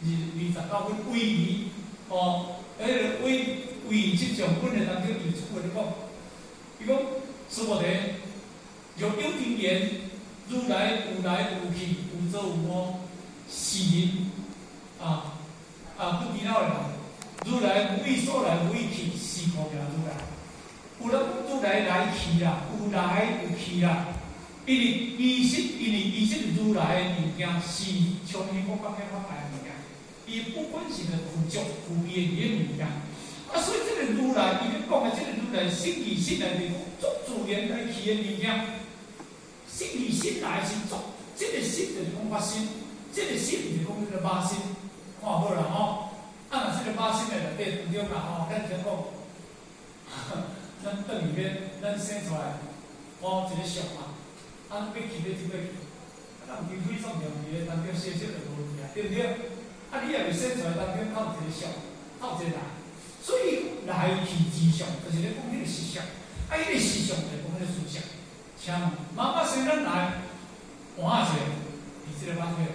29分位移哦，迄个位移即上分的当中，伊出文讲，伊讲师傅题，若有定言，如来有来有去，有做有无，是人不知道的人。如来为所来为去，是无名如来。有人如来来去啦，有来有去啦。因为仪式如来的物件是从天国方面发来的物件，伊不管是个佛教、佛业的物件。所以这个如来，伊咧讲的这个如来，心里心来的做自然来去的物件，心里心来是做，这个心就是讲发心，这个心就是讲这个马心，看好啦吼。若这个马心的内底当中啦吼，咱先讲，咱等里面咱生出来，一个相嘛。要去要即个去，咱毋是非常容易的，当中小小的无问题，对不对？你也未生出来当中靠一个相，靠一个来，所以来去之相，就是咧讲迄个实相。迄个实相就是讲迄个思想。像妈妈生咱来，换下者，伫即个马腿。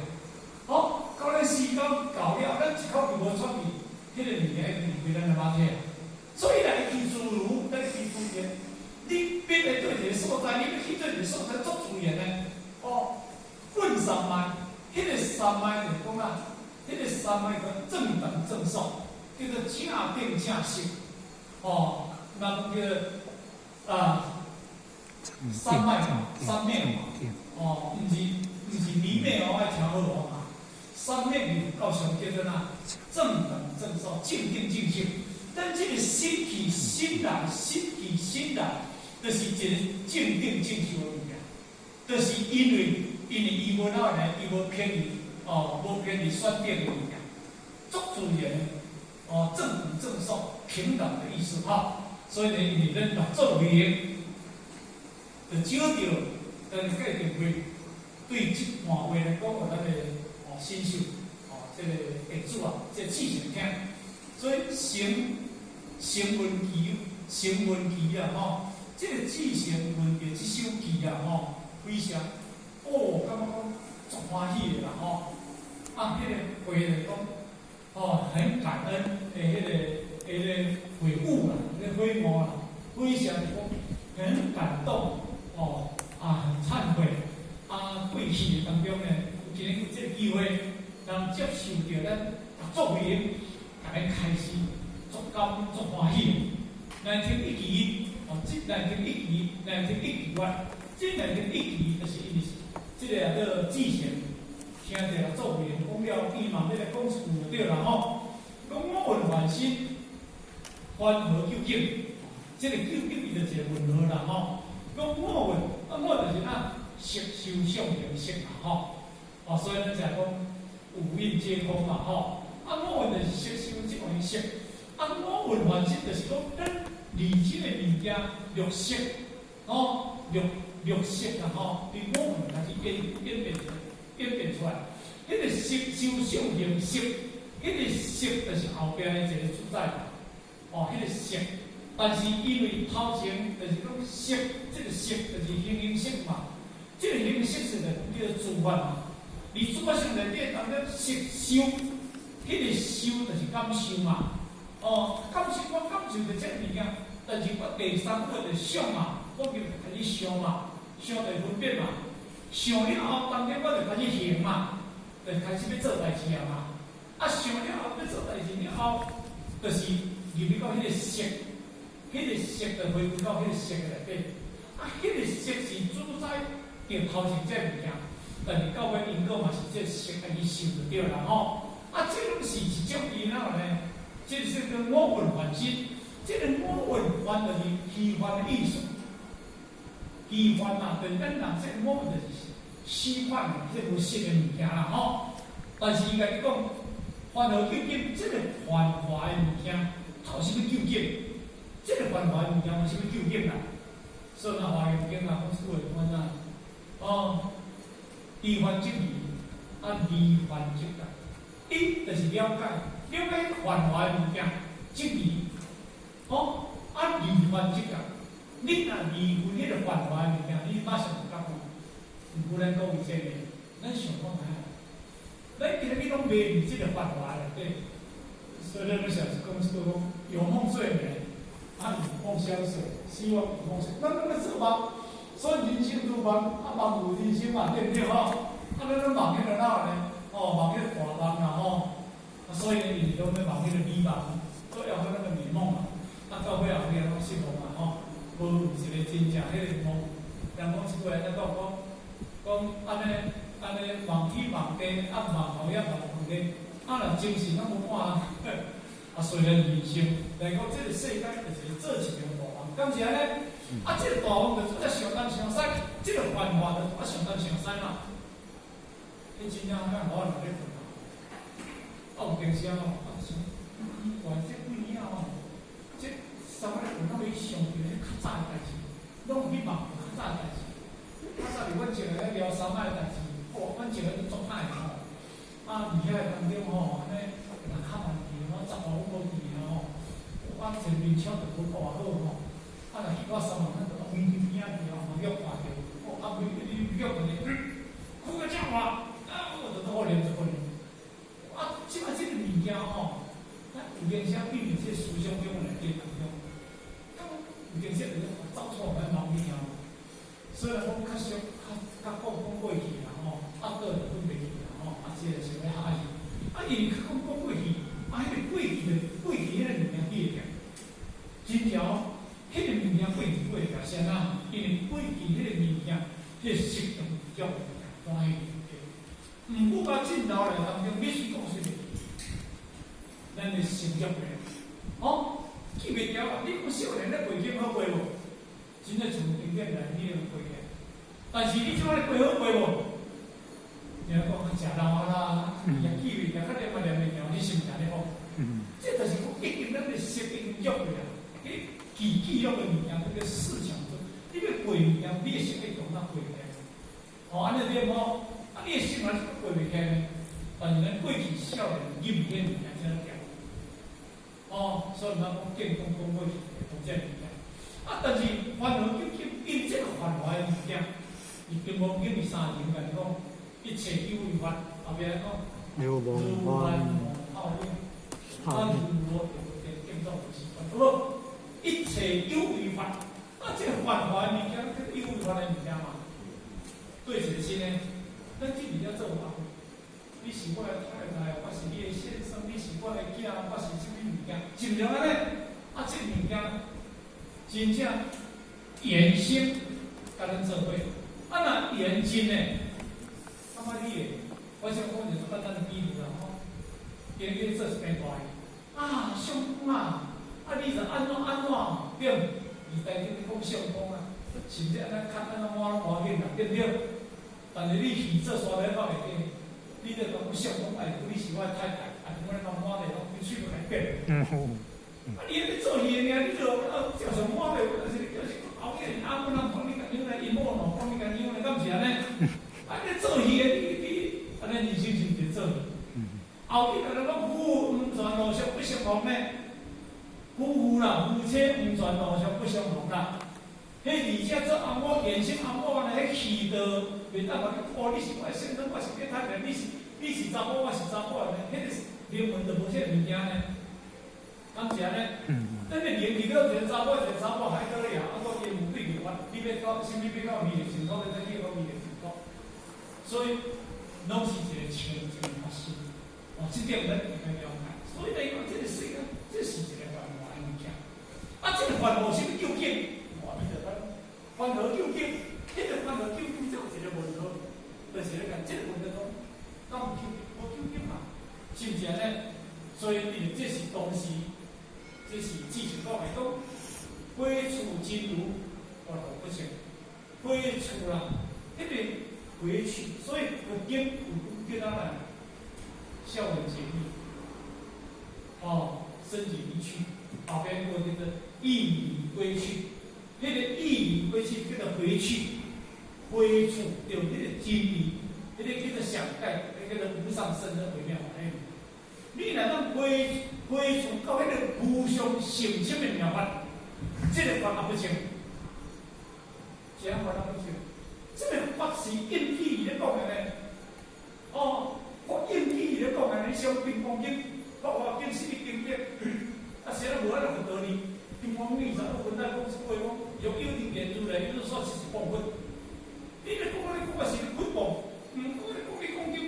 好，到咱时间到了，咱一口气无喘气，迄个物件会离开咱的马腿。所以来去自如，来去自然。你必须对一个所在，你要去对一个所在做自然的。问三脉，迄个三脉就是讲啊，迄个三脉叫正等正受，叫做正定正性。那叫三脉嘛，三面嘛。毋是里面爱听好嘛。三面里到上叫做哪？正等正受，静定静性。但这个心去心来，心去心来。就是一个静定静修的物件，就是因为伊无哪呢，伊无偏离无偏离选定的物件，足自然正等正受平等的意思所以呢，因为咱合作为营，就少着咱界定为对即段话来讲，咱的新秀这个弟子这志成听，所以成文期这个志成文的这首句非常感觉讲足欢喜的啦迄个话来讲很感恩的迄个回顾啦，迄个回顾啦，非常讲很感动很忏悔过去的当中呢，有今日有这个机会，能接受到咱合作会营，大家开始足感足欢喜。2001期。即2001期完，即2001期就是因为即个叫志成，听着做会员讲了，伊嘛要来讲一句就对啦讲我闻凡心，凡何究竟？即个究竟伊就一个问号啦讲我闻，我就是色受想行识嘛所以咱才讲五蕴皆空嘛我闻就是色受即款色，我闻凡心就是讲咱。理性的物件，绿色，绿色啦对我们开始演变出来。迄个色受想行识，迄个色就是后边的一个主宰迄个色，但是因为头前就是讲色，这个色就是形色嘛，这个形色是叫做自发嘛。而自发性内底当中色受，迄个受就是感受嘛。感受我感受着这个物件，但是我第三个就是想嘛，我就开始想嘛，想就分辨嘛，想了后，当然我就开始行嘛，就开始要做代志嘛。想了后要做代志了后，就是入去到迄个色，迄个色就回归到迄个色内底。迄个色是主宰着头前这物件，但是到尾因果嘛是这色开始受就对啦这种是一种伊哪呢？这是个我闻凡心，这个我闻凡就是虚幻的意思。虚幻对咱人这我闻就是虚幻的，这无实的物件啦但是伊甲你讲，凡何究竟？这个幻化的物件，头是要究竟？这个幻化的物件，有啥物究竟啦？所以话语经讲出的款离幻即离，离幻即解。一就是了解幻化的物件，即离离幻即解。你若离分迄个幻化的物件，你马上有感觉。毋过咱讲有这个，咱想看下，咱今日拢袂伫即个繁华内底，所以咱要想是讲有梦最美，梦相随，希望有梦随。咱要做梦，所以人生如梦，梦有人生嘛，对不对吼？咱梦迄个哪呢？梦迄个大梦啦吼。所以呢，伊都要梦迄个美梦，都要迄个美梦嘛。到尾后面拢失望嘛吼，无一个真正迄个梦。人讲一句安尼讲安尼梦起梦低，梦后也梦梦低，若精神拢无满，虽然人生来讲，这个世界就是做一场大梦，敢是安尼？这个大梦就是上东上西，这个繁华就是上东上西嘛。迄真正咱好人咧困啊，有电视哦，原这几年哦，这三个人拢去想着迄较早的代志，拢有去梦较早的代志。较早伫阮前个咧聊三摆的代志，阮前个咧做歹吼，伫遐个当中吼，安尼人较慢去，10外阮无去吼，我前面抢着无偌好吼，若去到三万，咱就远远边仔去吼，约看着，你约着呢，开个正话，我就可怜就可怜。即摆即个物件吼，有电视比面即思想中内底当中，有电视就是走错来毛病啊。虽然讲较俗，较讲过去啦吼，倒就分袂去啦吼，即个想要下意。因为讲过去，迄个过去迄个物件记会真正迄个物件过去会条先啊，因为过去迄个物件，迄个实用叫欢喜物件。过到进头来当中，必须讲出来，咱的成长个，记袂牢啊！你讲少年咧背经好背无？真正从经典来，你会背起。但是你即摆背好背无？人讲食老啦，也记袂牢，较念嘛念袂牢，你是毋是安尼讲？这就是讲一定咱的适应约个啦。记录个物件，这个思想中，你要背物件，你的心里总那背起来。安尼对无？你的心还是背袂起呢？但是咱过去少年任何物件才能调。所以咱讲健康讲过去同这物件。但是烦恼究竟因这个繁华的物件，伊并无因为三年来讲，一切有为法，后边讲如幻泡影，如我见到是不？一切有为法，这个繁华的物件，这个有为法的物件嘛，对一个心呢，咱这物件做法，你是我的太太，我是你的先生，你是我的囝，我是什么物件？是毋是安尼？这物件。真正严心甲咱做伙，若严真呢？感觉你诶，我想讲就是简单的比喻啦吼。今日做一件大个，上工啊，你就安怎对？伊台顶讲上工啊，甚至安尼看安怎换拢无紧啦，对不对？但是你去做沙来包会记，你着讲上工哎，你是我太太，我咧讲换咧，讲你喙要改变。你咧做戏呢？你就叫什么话嘞？就是后面阿母人讲你甲娘来，伊某喏讲你甲娘来，敢是安尼？你做戏的，你安尼人生是毋是做戏？后面人讲夫妇传路上不相同呢，夫妇啦，夫妻唔传路上不相同啦。迄而且做阿母原生阿母呢，迄气道袂当话你你是我的先生，我是你太太，你是查某，我是查某呢，迄个灵魂就无这物件呢。敢是安尼？咱个年纪到一个查某还可以啊，个因有对个法，你要到什么要到美丽成功，咱去到美丽成功。所以，拢是一个清净法师。这点咱应该了解。所以来讲，这个世界，这是一个繁华的物件。这个繁华是要究竟，你就讲繁华究竟，这个繁华究竟就是一个问题，就是咧讲这个问题讲，敢有究竟嘛？是毋是安尼？所以，这是当时。这是之前讲来讲，归处真如，我老不行。归处啦，迄个回去，所以佛经有叫咱来孝人节义，生己离去，后边有那个义理归去，那个义理归去叫做回去，归处有那个真理，那个叫做想盖，那个无上甚深微妙哎。你若当归处到迄个无上甚深的妙法，这个法也不行，这样法也不行。这个法是应体咧讲的呢，我应体经，我经是一经验，啊，写了无那个道理。金方经啥个分来讲是话讲，有定言入来，就是说是部分。你咧讲是捆绑，我咧讲你讲经，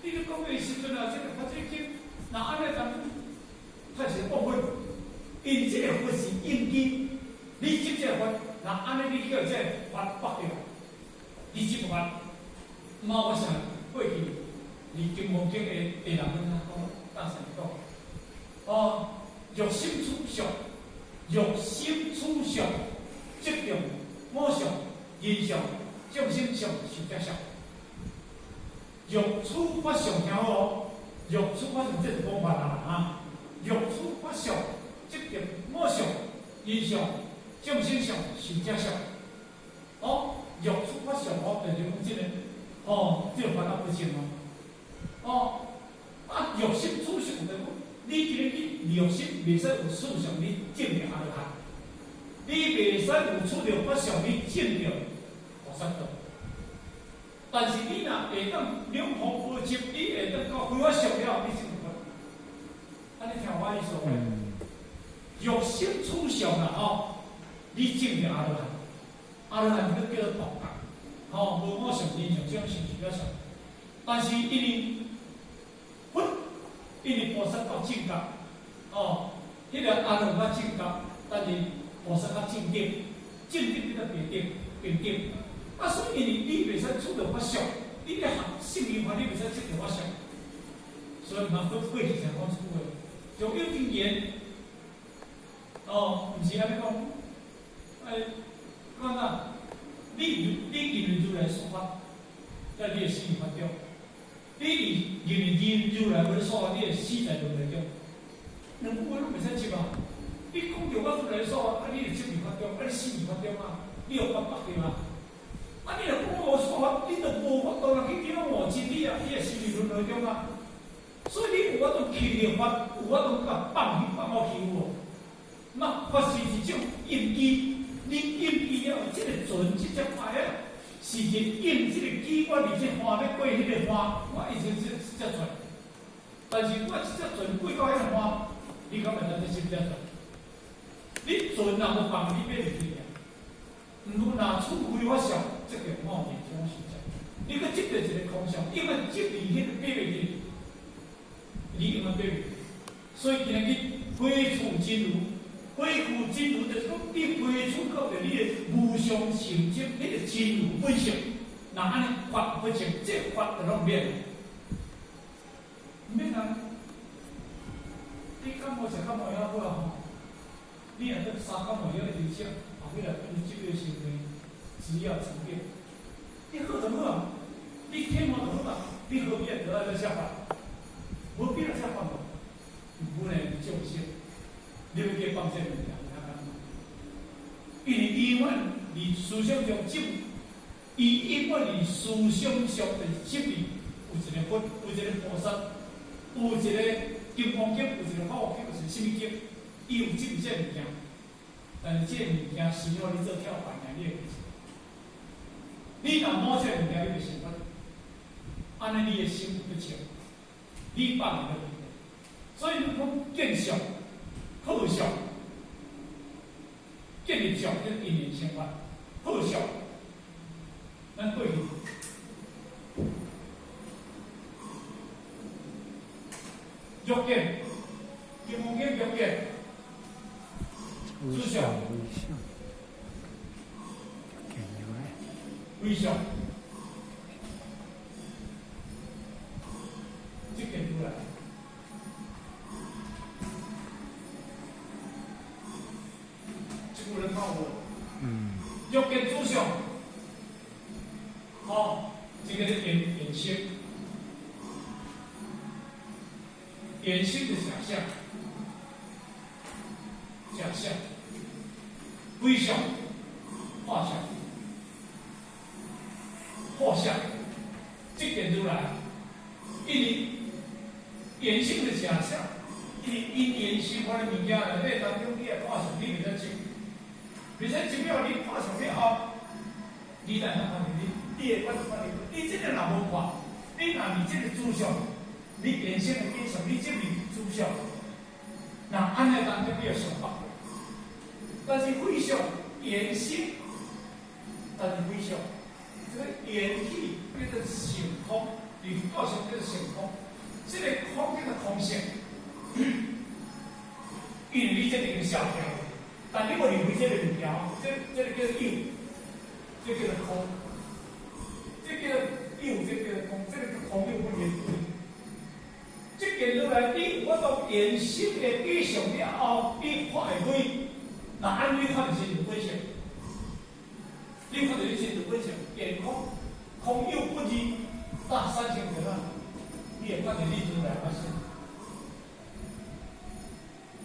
你咧讲的时阵啊，这个发这经，那安尼咱它是部分，因这个法是应机，你接这个法，那安尼你叫这法北掉，你接不法？我想过去，你金毛经的地人跟他讲，当时讲，欲心处上，欲心处上，即用我上。因上众生上受者上，欲处法上听好哦，欲处法上这是讲法啦啊，欲处法上即个我上，因上众生上受者上，欲处法上就是讲这个，这个烦恼不清哦，欲心处上的，你今日去欲心袂使有思想，你证明阿罗汉。你袂使有处着法上，你证着菩萨道。但是你若会当两方无执，你会当到非法上了，你证佛。安尼听我意思未？欲心处上啦，你证着阿罗汉。阿罗汉就叫做独觉，无我上因上种成就了上。但是因为佛，因为菩萨到正觉，迄个阿罗汉正觉，但是。菩萨较正定，正定比较平定，所以你袂使处着法相，你咧学性命法，你袂使处着法相。所以嘛，过去常讲一句话，上有经验，毋是安尼讲，看呐，你认为如来说法，在你的性命法中；你认为如来无说法，你的死在如来中。两句话拢袂使接啊！你讲着我如来说法，你就证明法中，你死命法中啊，你有法白对吗？你若讲我说法，你就无法度去叫我真理啊！你也死命轮回中啊！所以你有法度去着法，有法度甲放我去无？那法是一种印记，你印记了这个存这只法啊，是一印这个机，我而且花要过迄个花，我一直这只存，但是我这只存过到迄个花，你敢会当这是只存？你存人无放，你变去啊！毋若处非法相，这个妄念种实相。你去执着一个空相，因为执离迄个爬袂去，你永远爬袂去。所以今日非处真如，非处真如就是讲你非处靠着你的无上成就，你的真如本性。那安尼法不成，这法就拢免，免啊！你感冒就感冒药好啊吼。你若得三感冒药的医生，后尾来跟你这个行为，只要成变，你好就好啊，你天毛就好啊，你何必要得那个下法？无必要下法嘛，无能救星，你要去帮这物件，因为因为你思想中执，因为你思想上的执念，有一个佛，有一个菩萨，有一个金刚经，有一个法华经，有一个什么经？伊有执这物件，但是这物件是要你做跳板的，你会不行。你若摸这物件，你就成佛。安尼你的心不清，你放唔得。所以你讲见相、好相、见立相，这因缘生法。好相，咱过去欲见，金刚经欲见。思想，微笑，这点出来。这个人看我，欲见思想，这个是眼性，眼性的想象。假象、微笑、画像、画像，这点出来，因为眼性的假象，因缘生发的物件内底当中，你的画像你袂使执，袂使执了，你画像了后，你来看看你的观念，你这个若无看，你若你这个思想，你原先的基础，你这里主项，那安尼当就比较上北。但是非常原先，但是非常这个元气叫做成空，你道上叫做成空，这个空叫做空性。因为你这个小条，但你无离开这个物条，这个叫做有，这叫做空，这叫有，这叫做空，这个空有不离。这件落来，你我到原先的基上了后，你看会开，那安你看就是有本性，你看就是有本性，眼空空有不离，大三性得了，你也看到你出来发现。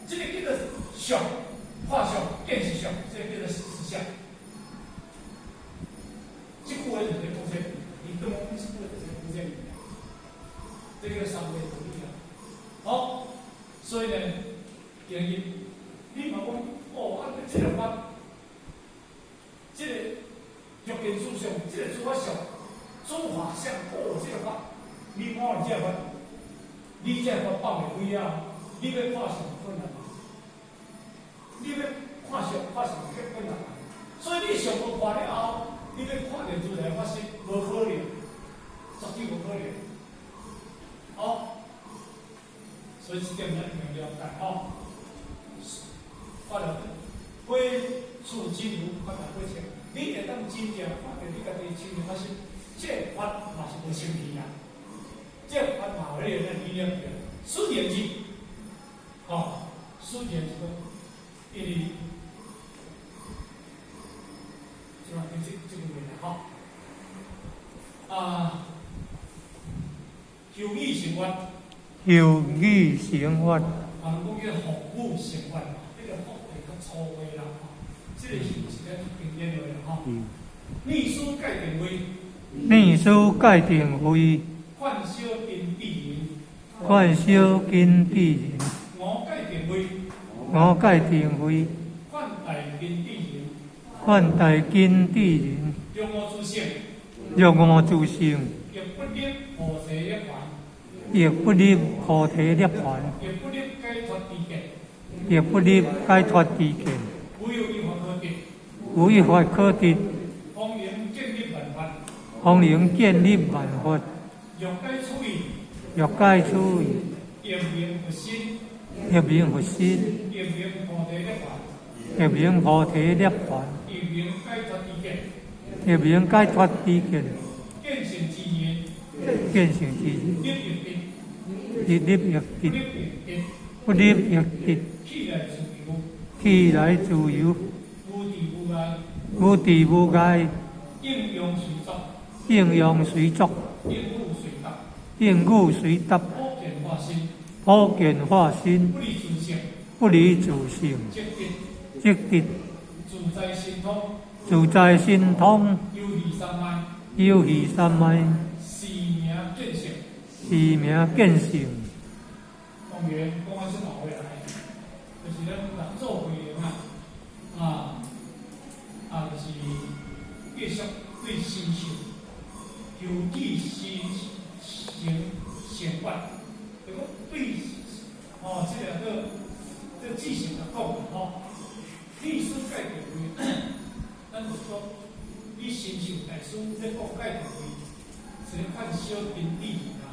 这个叫做相，化相、见识相，这个叫做实相。这个我也是不对，你跟我们是不对的，这个三位不一样。好，所以呢，原因你嘛讲哦，这个法，这个欲见思想，这个诸法相、诸法相，哦，这个法，你看这个法，你这个法放袂开啊，你要看什么困难？你要看相，看什么困难？所以你上无看了后，你要看到出来发生，无可能，绝对无可能。好，所以这点咱要了解吼。发了非处真如发达过程，你会当真正看到你家己亲身发生，这法嘛是无生气啦，这法嘛有咧力量的。顺言之，哦，顺言之讲，因为是吧？这个问题哈，求义成法。有义成法，讲叫服务成法，这个服会较粗微啦，这个是个经典落啦吼。秘书界定为，秘书界定为，换小金地人，换小金地人，我界定为，我界定为，换大金地人，换大金地人，用我自性，若我自性，亦不立菩提一环。亦不立菩提涅槃，亦不立解脱地界，亦不立解脱地界，无有一法可得，无一法可得，方能建立万法。方能建立万法。若该处理，若该处理，亦明佛心，亦明佛心，亦明菩提一环，亦明菩提涅槃，亦明解脱地界。亦明解脱地界。见性之言，见性之言，立亦定，立亦不定，立亦定，不立亦定，气来自由，气来自由，无地无碍，无地无碍，应用随作，应用随作，应物随答，应故随答，普见化身，普见化身，不离自性，不离自性，即得即得自在心通，自在心通，有利三昧，有义三昧，是名见性。是名见性。公园公安是跑回来，就是咱人做会员就是继续对心性，有地心行显观，就讲对这个记性来讲历史界定为，咱就说你心性大师在讲界定为，是看小金地啦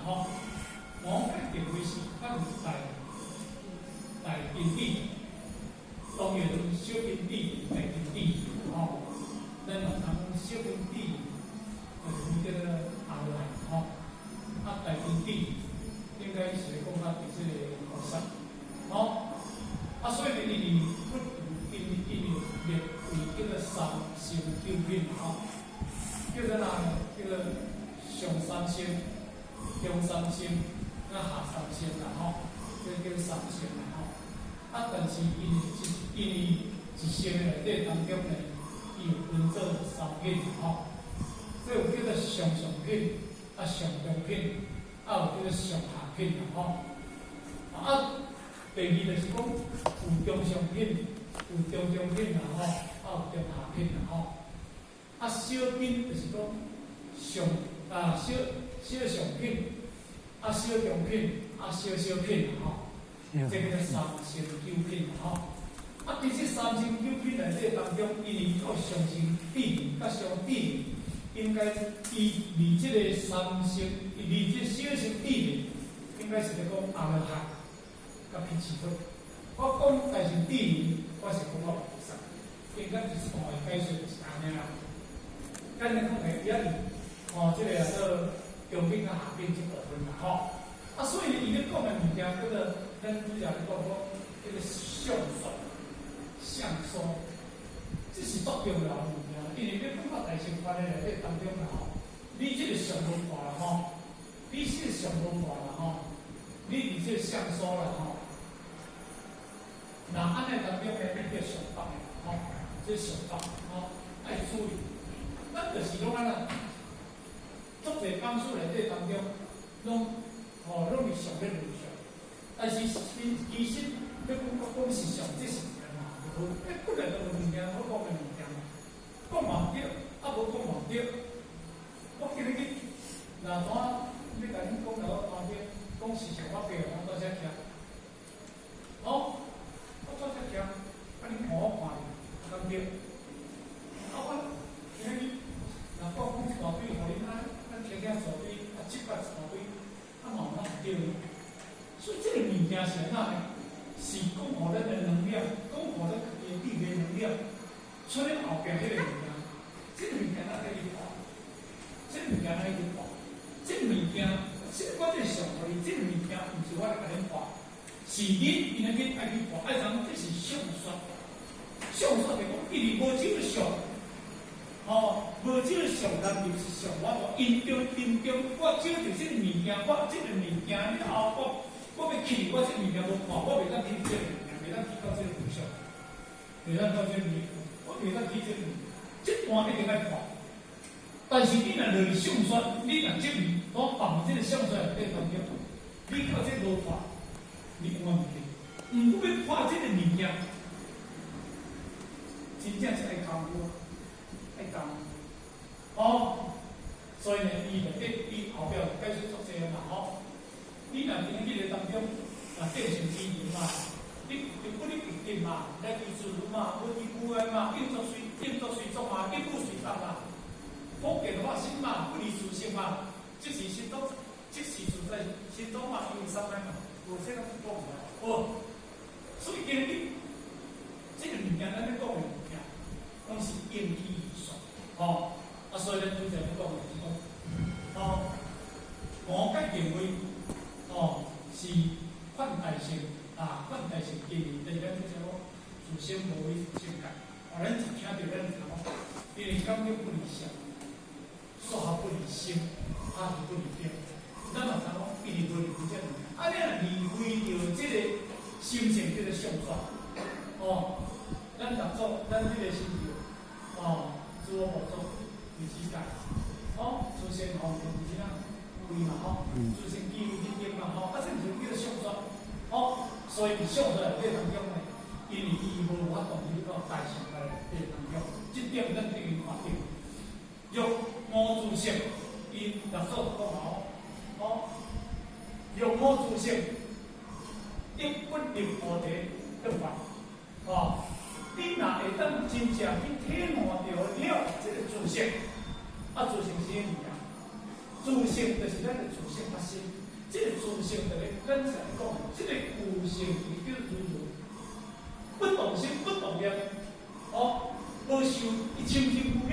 我界定为是看大金地，当然小金地、大金地咱嘛讲小金地，就是叫做阿赖大金地应该是讲它是这个菩萨，所以呢，因为叫做三性九品叫做叫做上三性、中三性、下三性啦这叫三性啦但是因为一性的内底当中呢，伊有分做三品所以有叫做上上品、上中品，有叫做上下品第二就是讲有中上品、有中中品有中下品小品就是讲小上品，小用品，小品吼，这个叫三成九品吼。其实三成九品内底当中，因为较上成比例，较相比例，应该离这个三成，离这小成比例，应该是咧讲阿罗汉，甲皮奇粉。我讲大成比例，我是讲我袂识，应该就是我的解说就是安尼啦。咱咧讲诶，也是这个做中品甲下品这部分啦吼。所以伊咧讲诶物件，叫做咱拄则咧讲叫做相术。相疏，这是足重要的物件，因为要讲到大乘观的内底当中啦吼，你这个上文化啦吼，你这个上文化啦吼，你这个相疏啦吼，那安尼当中咧，你叫上法的吼，这上法吼爱注意，咱就是拢安那，足侪讲述内底当中，拢是上咧论上，但是其实要讲是上，这是。不然个物件，我讲个物件，讲嘛对，无讲嘛对。我今日去哪怎要甲恁讲到我旁边，讲事情我背我做遮徛。我做遮徛，恁看我看哩，敢对？我今日若讲一大堆，互恁咱听听做堆，7八一大堆，嘛有对。所以这个物件是哪呢？是讲互咱的能量，讲互咱的力的能量，出来后边迄个物件，这个物件哪可以看？这个物件哪可以看？这个物件，我这上互你，这个物件毋是我来甲恁看，是你今仔日爱去看，爱讲这是相术，相术就讲伊无这个相，无这个相，咱就是相。我讲因中，我照着这个物件，我这个物件了后我要去，我这物件无看，我袂当去这个物件，袂当去到这个对象，袂当到这个物件，我袂当去这个物件，这段一定爱看。但是你若落去相算，你若这物我放这个相算内底当中，你靠这无看，你有问题。如果要看这个物件，真正是爱功夫，爱功夫。所以呢，伊内底伊后壁解释作这嘛吼。你若今日个当中，变成之言嘛，你不你决定嘛，来去自如嘛，无去故安嘛，应作随作嘛，应不随当嘛，福建话心嘛，不离自性嘛，即是心中，即是存在心中嘛，因为三嘛，无这个讲的。所以今日这个物件，咱咧讲的物件，拢是应体而说，所以咱拄则咧讲的是讲，我个认为。是泛大乘泛大乘建议，但是咱即个自身无为自性感，咱一听到咱头，因为感觉不理想，说话不理性，是不理性，咱嘛知讲一定无理这个物件。你若离开着这个心性，这个相状，咱当作咱这个心情，自我保重，理解，自身就是怎样。嘛自身记录认定嘛这就是叫做相传所以相传内底当中呢，因为伊无法度去到大乘内底当中，这点咱必须看到。欲无自性，伊六祖讲欲无自性，一不入菩提得法。你若会当真正去体悟到了这个自性，自性是物件。自性就是咱的自性发生，这个自性就是咱常讲，这个有性伊叫如如，不动心不动念，无受一清净不了，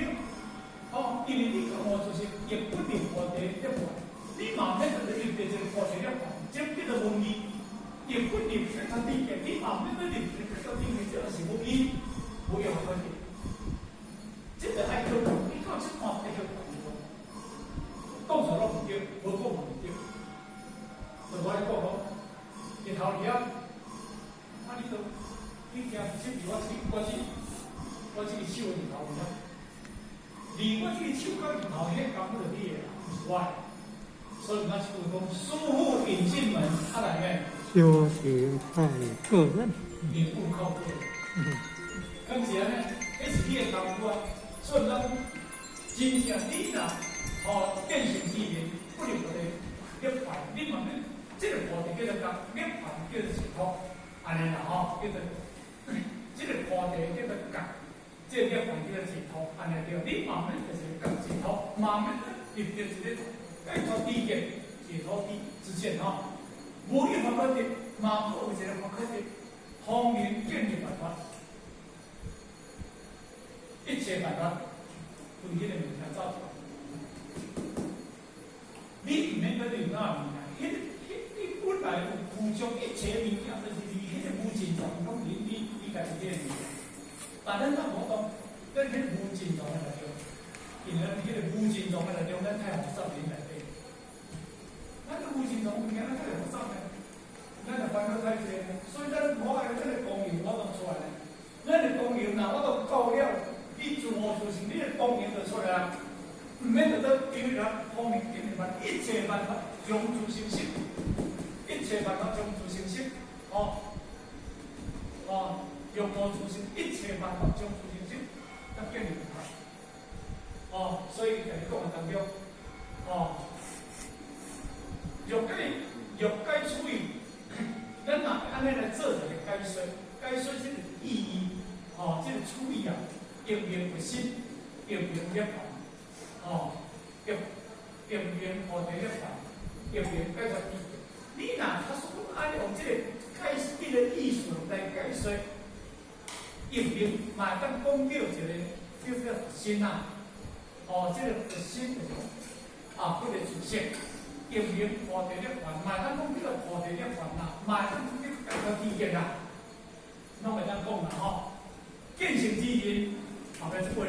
因为你讲我就是亦不入菩提一法，你慢慢就入到这个菩提一法，这叫做无义，亦不入这个理解，你慢慢都入这个理解，这是无义，无有关系，这个爱叫你靠这看爱叫。讲错拢唔对，无讲嘛唔对。就我咧讲日头了，你听这比我这个手日头了，离我这个手到日头迄根本就你的啦，不是我的。所以我是讲，师父引进门，来面。修行靠个人，领悟靠个人。咁是安尼，迄是你的功夫啊。所以咱真正你若变成之人，不入菩提，涅槃，你问咧，这个菩提叫做觉，涅槃叫做解脱，安尼啦吼，叫做这个菩提叫做觉，这个涅槃叫做解脱，安尼对。你慢慢就是觉解脱，慢慢入到一个解脱地界、解脱地之间吼。无你法可得，嘛有一个法可得，方言建立办法，一切办法，从迄个物件走出来。你唔免去另外物件，你本来有附着一切物件，就是你迄个无尽状，拢你家己个物件。但咱咱无讲，咱迄个无尽状个内中，因为迄个无尽状个内中，咱太学习人内底。咱个无尽状物件，咱太学习咧，咱就烦恼太济咧。所以咱我爱咱个功用，我都出来咧。咱个功用呐，我都够了，你自我自信，你个功用就出来啦。唔免得到因为咱方面建立办一切办法将诸成实，一切办法将诸成实，用无诸成，一切办法将诸成实，得建立办法。所以在讲的当中，欲解处理，咱若安尼来做一个解说，解说这个意义，这个处理啊，应用为心，应用涅槃。应用菩提涅槃，应用解脱地。你若他说按用这个解这个意思来解说，应用嘛当讲到一个叫做心啊，这个心就是不个出现，应用菩提涅槃，嘛当讲到菩提涅槃啦，嘛当讲到解脱地界啦，拢会当讲啦吼。见性之人，后边这过了，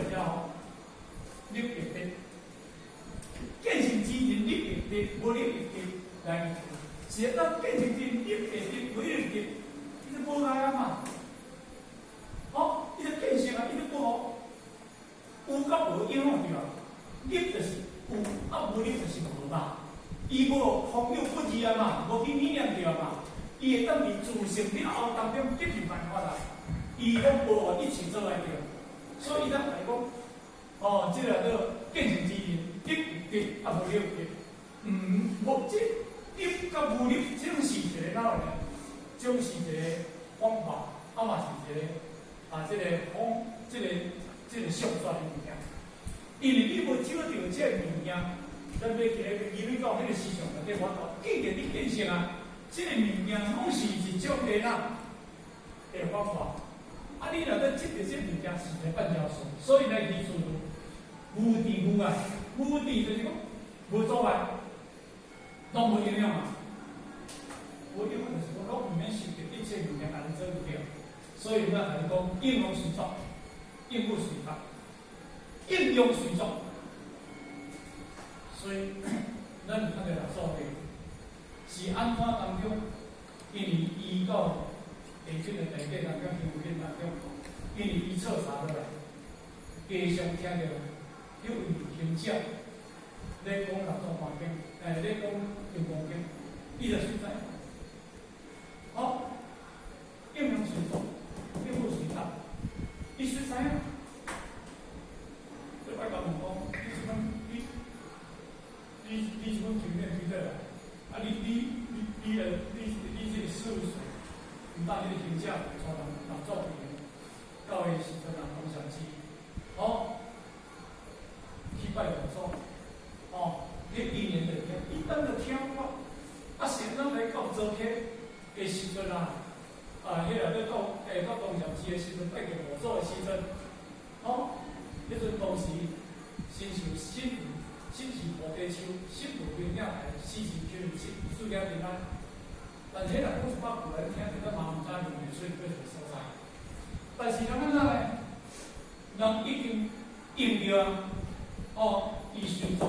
你别得。见性之人，你会得，无你会得来。是咱见性之人，你会得，无你会得，伊就无爱啊嘛。伊就见性啊，伊就无好。有甲无影响对吧？你就是有，无你就是无嘛。伊无方有不二啊嘛，无去理念对嘛。伊会当伫自性了后当中结集办法啦。伊拢无互一起做来着，所以咱来讲，这个叫见性之人。得无你有得，无这得甲无你，这种是一个哪个呢？这种是一个方法，嘛是一个这个上算的物件。因为你无找到这个物件，咱要去伊到迄个市场内底，我讲，既然你见性啊，这个物件拢是一种个人的方法。你若要执着这物件是个绊脚石，所以来提出无地无碍。无地就是讲无阻碍，拢无影响啊。无影响就是讲，拢唔免受着一切物件来做唔了。所以咱来讲，应用随作，应不随法，应用随作。所以咱看到所谓是安怎当中，因为依到地震的内底当中、行为当中，因为伊彻查落来，加上听到。有位行者咧讲六种环境，咧讲用环境，伊就随知，应用随作，应不随答，伊随知影。你摆甲问讲，你是讲前面对对啦？你这个事务所，唔当迄个行者带人六种语言，到的时阵人同相知，去拜佛祖，迄纪念着听，伊等着听我。是咱来到早起的时阵啊，迄个咧到东禅寺的时阵，拜见佛祖的时阵，迄阵当时身是菩提树，心无明了来，时时求事业平安。但是若讲一百句来听，就嘛毋知用的所以叫做所在。但是人安怎呢？人已经应着伊随作，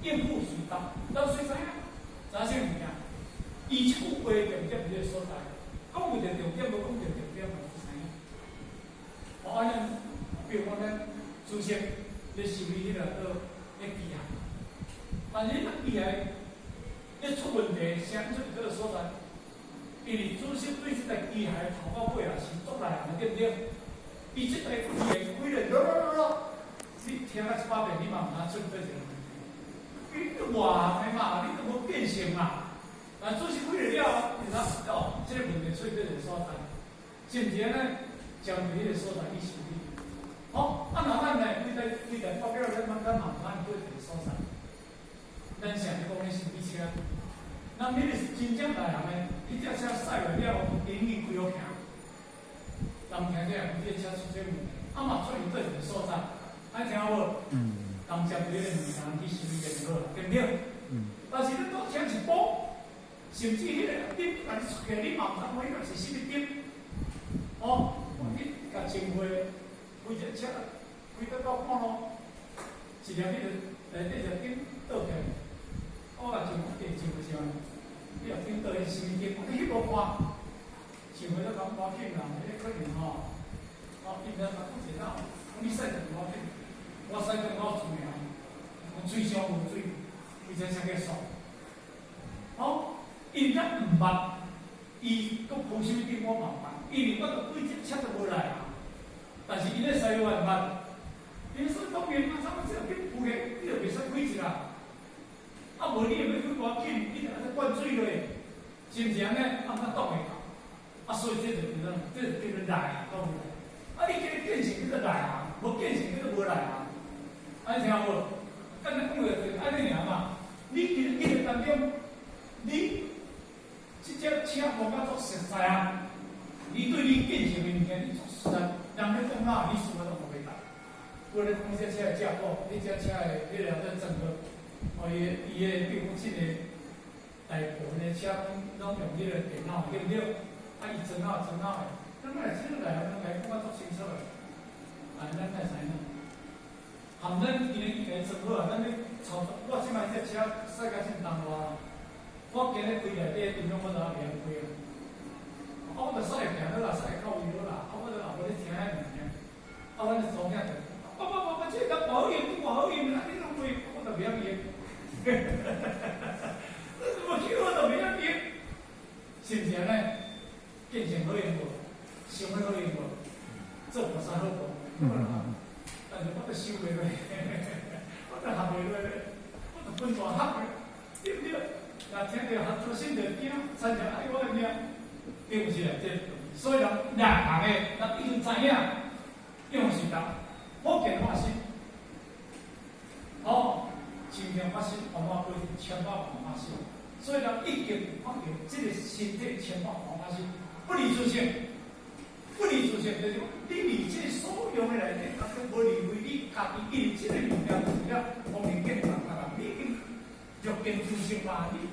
应付随答，咱随知影，知啥物件？伊处话重点伫个所在，讲为着重点，无讲着重点，嘛是知影。安尼，比如讲咱主席咧修理迄个咧机械，但是咱机械咧出问题，啥出迄个所在？因为主席对即台机械头到尾啊是足内行对不对？伊即台机械开咧，你听啊100遍，你嘛毋通出对一个问题。都外行的嘛，你都无变性嘛。啊，做是为了了，你看哦，这个问题出在这个所在，是毋是呢？将迄个所在去处理。好，啊，那咱呢，为了发表咱慢慢做一个所在，咱上一讲的是比车，咱迄个是真正内行的，伊只车驶完了，英语几好行，人听这样，这车出这问题，啊嘛出现对一个所在，爱听无？当接对个物件去修理就好了，对不对？但是你当车一补，甚至迄个点，但是出来你嘛毋知我迄个是啥物点，哦，你甲清货，规只车，规只到半路，一条迄个内底就点倒起来，我甲清货点清货啥？你若点倒去啥物点？你迄无看，清货都讲无紧啦，迄可能吼，伊在讲一道，你驶就无紧，我驶到我厝尔，水上无水，规只车个爽。好，伊则毋捌，伊搁铺啥物点我嘛捌，因为我着几只车都无来啊。但是伊咧使我捌，因说当然啊，啥物事点铺个，你着袂使开一啦。啊，无你要去偌紧，你着安尼灌水落，是毋是安尼？啊，咱挡袂到。啊，所以这就叫做来啊，讲袂来。啊，你这个变性叫做来啊，无变性叫做无来啊。安尼听无？刚才讲个就是安尼尔嘛。你其实当中，你即只车无甲作实在啊，你对你变性的物件你作实在，人咧讲哪，你想都无袂到。我咧讲这车的架构，你这车的迄个整个，伊的比如讲即个大部分的车拢用迄个电脑，对不对？啊，伊装的，咱来即个来，咱来讲作清楚的，啊，咱来知影。含咱今日装好啊，咱咧操作，我即摆这车驶甲真重哇，我今日开内底电脑我都也袂晓开啊。我着驶会行了啦，驶会靠油啦，我着也无咧听遐物件。我咧总囝着，爸，这个不好用，不好用，啊，你拢开，我着袂晓用。我去我着袂晓用，是毋是安尼？变成好用无？想要好用无？做无啥好无？但是我着收袂落，我着学袂落，我着分大学的，对不对？若听着学出身着惊，参加爱我的命，对不是啊？这所以人内行的，人已经知影，用是当保健发心，真正发心，往往过千百万发心，所以人已经发现这个身体千百万发心，不离自性。不离自性，就是讲，你离这所用的内底，啊，都无离为你家己，因为这个物件除了方便健康啊，你已经入境自性嘛，你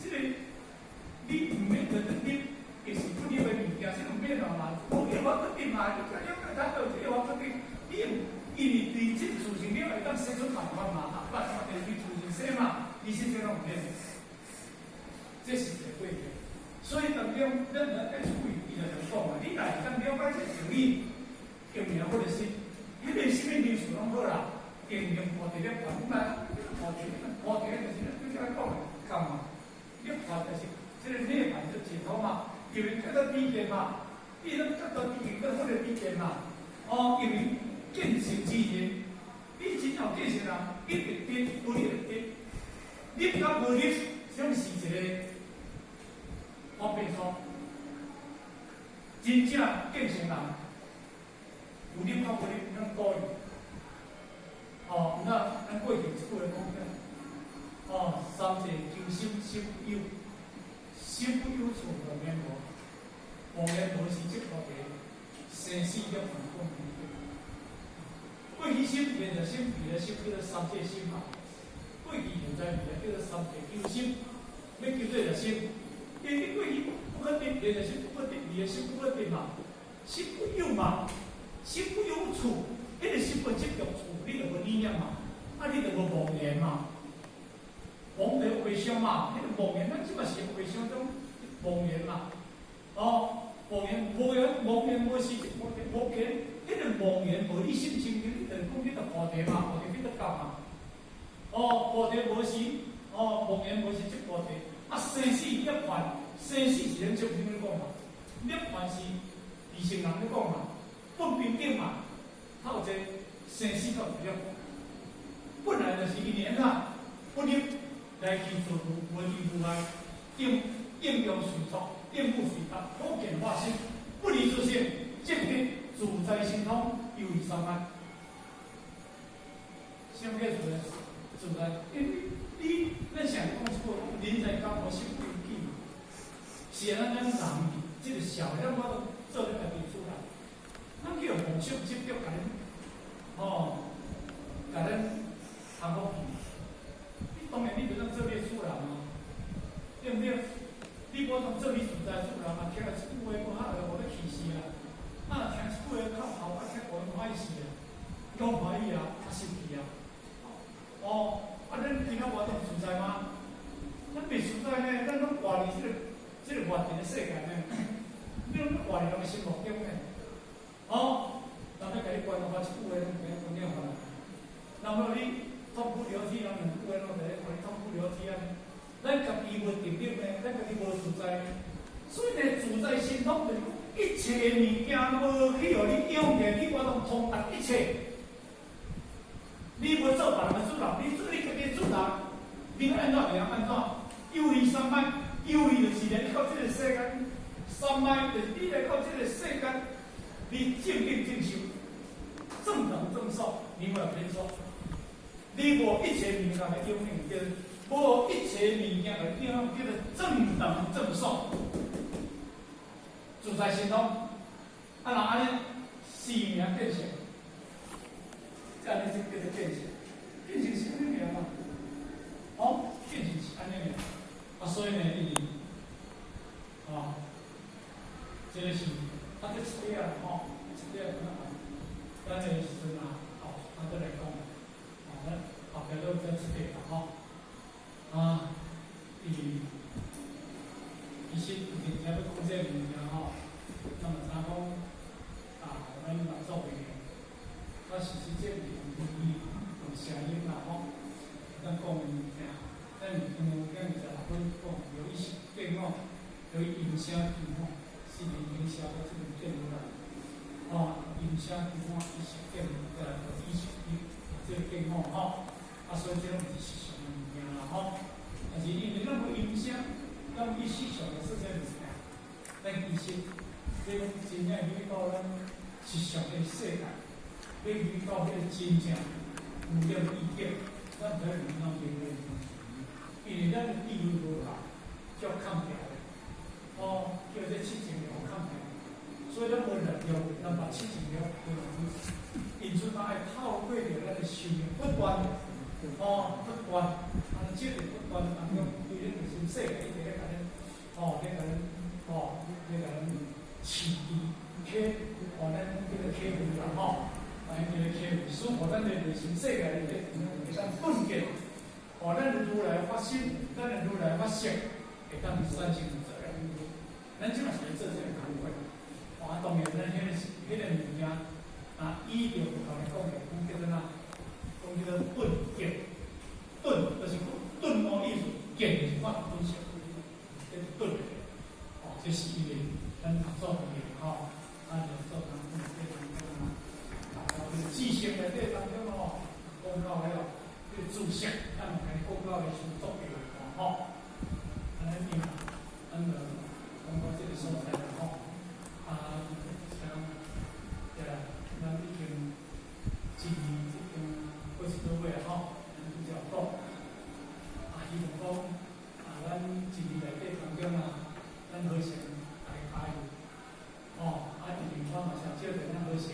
这个你唔免在你，就是不离为物件，这种变化嘛，无要我决定嘛，你讲要他到要我决定，你因为离这自性，你会当生出办法嘛，啊，办法就离自性生嘛，你现在拢唔变，这是一个规律。所以当中，咱在处理伊就讲嘛，你若是当了解这道理，用名或者是迄个什么因素拢好啦，用破题了破，嘛，破题就是讲讲讲嘛，你破就是这个内涵就解脱嘛，因为叫做理解嘛，你能叫做理解，叫做理解嘛，因为见性之言，你真要见性人，一定对，无你就对，你甲无你，总是一个。方便说，真正见性人，有你较无你，咱高伊。那咱过去即句讲起，三界求心心不忧，心不忧处无眠无，无眠无是即菩提，生死了凡共平。过去心变着心，变着心叫做三界心嘛。过去现在变叫做三界求心，要求做着心。因为过去不可定，人的心不可定，你的心不可定嘛，心不有嘛，心不有处，迄个心不执着处，你就无理念嘛，你就无妄言嘛，妄就妄想嘛，迄个妄言，咱即嘛是妄想中妄言嘛，妄言无是无见，迄个妄言无你心清净，你就讲你就菩提嘛，菩提你就教嘛，菩提无是，妄言无是即菩提。生死涅槃，生死是咱常听咧讲嘛，涅槃是二乘人咧讲嘛，不平等嘛，透这生死都不了。本来就是因为啥不立来去做无字无碍，应用随从，应付随达，普遍化心，不离自性，即刻自在心通，有理三安。先叫做自在，因为咱想讲一句，人在讲我心不记，是咱人，即个小了我都做咧家己出来，咱叫无手接着甲恁，甲恁通好去。你当然你不能做你主人啊，对不对？你无通做你自在主人啊，听了一句话我吓得我要气死啊！啊，听一句话靠头，啊，听我欢喜死啊，拢欢喜啊，生气啊！咱今仔活动自在吗？咱袂自在呢，咱拢活伫这个外面的世界呢，你拢活伫咱个心目中呢。人要甲你关话一句话，拢袂讲了啦。那么你痛苦流涕，人两句话拢在咧看你痛苦流涕啊！咱家己无定力呢，咱家己无自在，所以呢，自在心通就是一切物件无去互你用的，你我拢通达一切。你无做别人的主人，你做你家己主人，你要安怎会安怎？有理三昧，有理就是来到这个世间，三昧就是你来到这个世间，你正念正修，正等正受，你有变错。你无一切物件来用你叫，无一切物件来用叫做正等正受，自在心通。若安尼四名变成。这样就叫做变性，变性是安尼样嘛？变性是安尼样，所以呢，这个是这一点啊，这一点可能咱的时阵啊，再来讲，咱后边都再一点啦，其实人家要讲这物件那么咱讲咱来做回应。我是这个用声音啦咱讲物件，咱物件就是讲有意识变有音声是影响到这个变来，音声意识变意识这个变所以这种是实相物件啦但是因为咱无音声，咱意识上的是这物件，咱其实这种真正遇到咱实相的世界。要遇到迄个真正有了意见，咱才能当面对。因为咱的地位无够，叫抗调的，叫这七情了抗调，所以咱无力量，咱把七情了因此咱爱透过着咱的修行不断，不断，这个不断当中，对咱的世界一直咧甲咱，咧甲咱启迪，咱叫做启发啦，咱叫做启发，使互咱的内心世界里会当顿结，咱的如来发心，咱的如来发性，会当产生责任。咱即嘛是做这个工作，当然咱迄个物件，依照头来讲的，叫做啥？讲叫做顿结，顿就是顿意思，结就是法顿性，叫做顿。这是因为咱做的就做当中知识内底当中讲到了知识，咱唔係講到嘅是作用安尼點咱就講到這個所在啦咱已經今年開始做嘅咱比較多，希望講咱今年內底當中咱好成大家有地方嘛，像少點咱好成。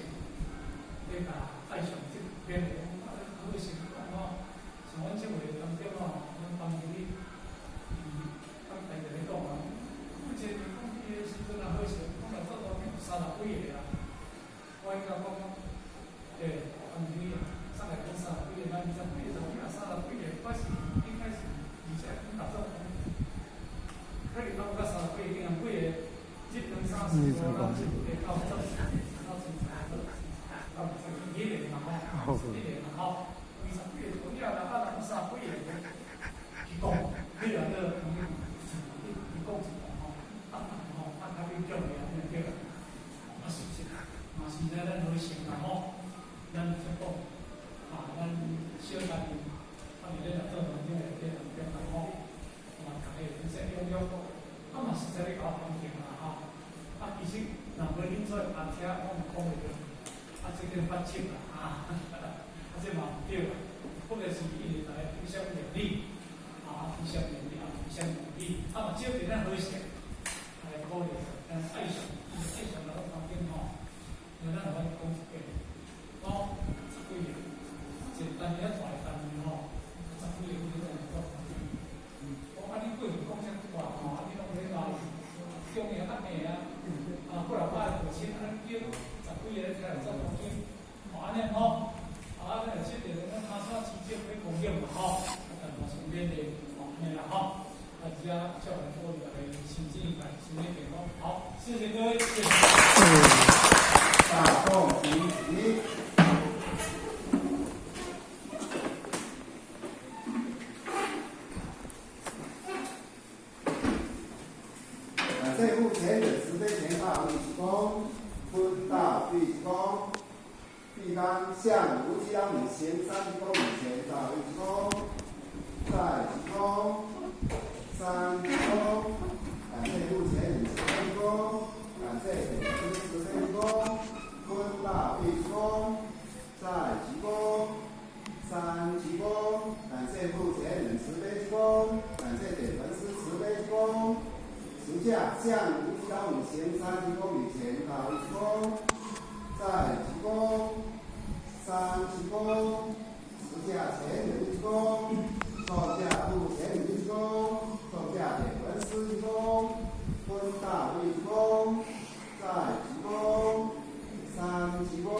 你甲愛上即邊嚟講，好成功像阮即位當中阮當時大家咧講目前講迄個時陣好成，講來做到30幾個啦。我應該講，當時上來講30幾個，咱20幾個30幾個，我是應該是20打做，可能到30幾個，幾個，即能30個，咱就會到到一年嘛一年嘛20幾個，我要哪怕30幾個去講，你兩個你講一個他比較嘅那個，是不是？是咱好成啦咱就講咱小家庭。说阿听我们讲的对，这个发展啦这嘛对啦，或者是因为来互相勉励，互相勉励互相鼓励，嘛少点咱和谐，来鼓励，爱上在旁边让咱来讲一遍，这几年，简单的大单元这几年你在讲。我安尼过去讲啥大你拢在讲中的暗的不然爸父亲安叫十几个听来做讲经，安尼咱就这个咱他山之间要供养但我身边的安尼啦大家叫来多来亲近一下，身体健康。好，谢谢各位，谢谢。大众集齐。感谢目前的慈悲前大无义公，坤大必公，必当向无极阳母贤三公以前大义公，在济公，三济公，感谢目前的慈悲公，感谢本师慈悲公，坤大必公，在济公，三济公，感谢目前的慈悲公，感谢本师慈悲公。持下向无极阳母贤三济公以前大义公，在济公，三济公，持下前人济公，受下目前人济公，受下点文师济公，坤大义公，在济公，三济公，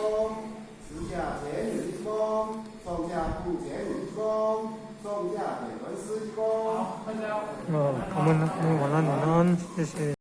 持下前人济公，受下目前人济公，受下点文师济公。好，大家。感恩，晚安，谢谢。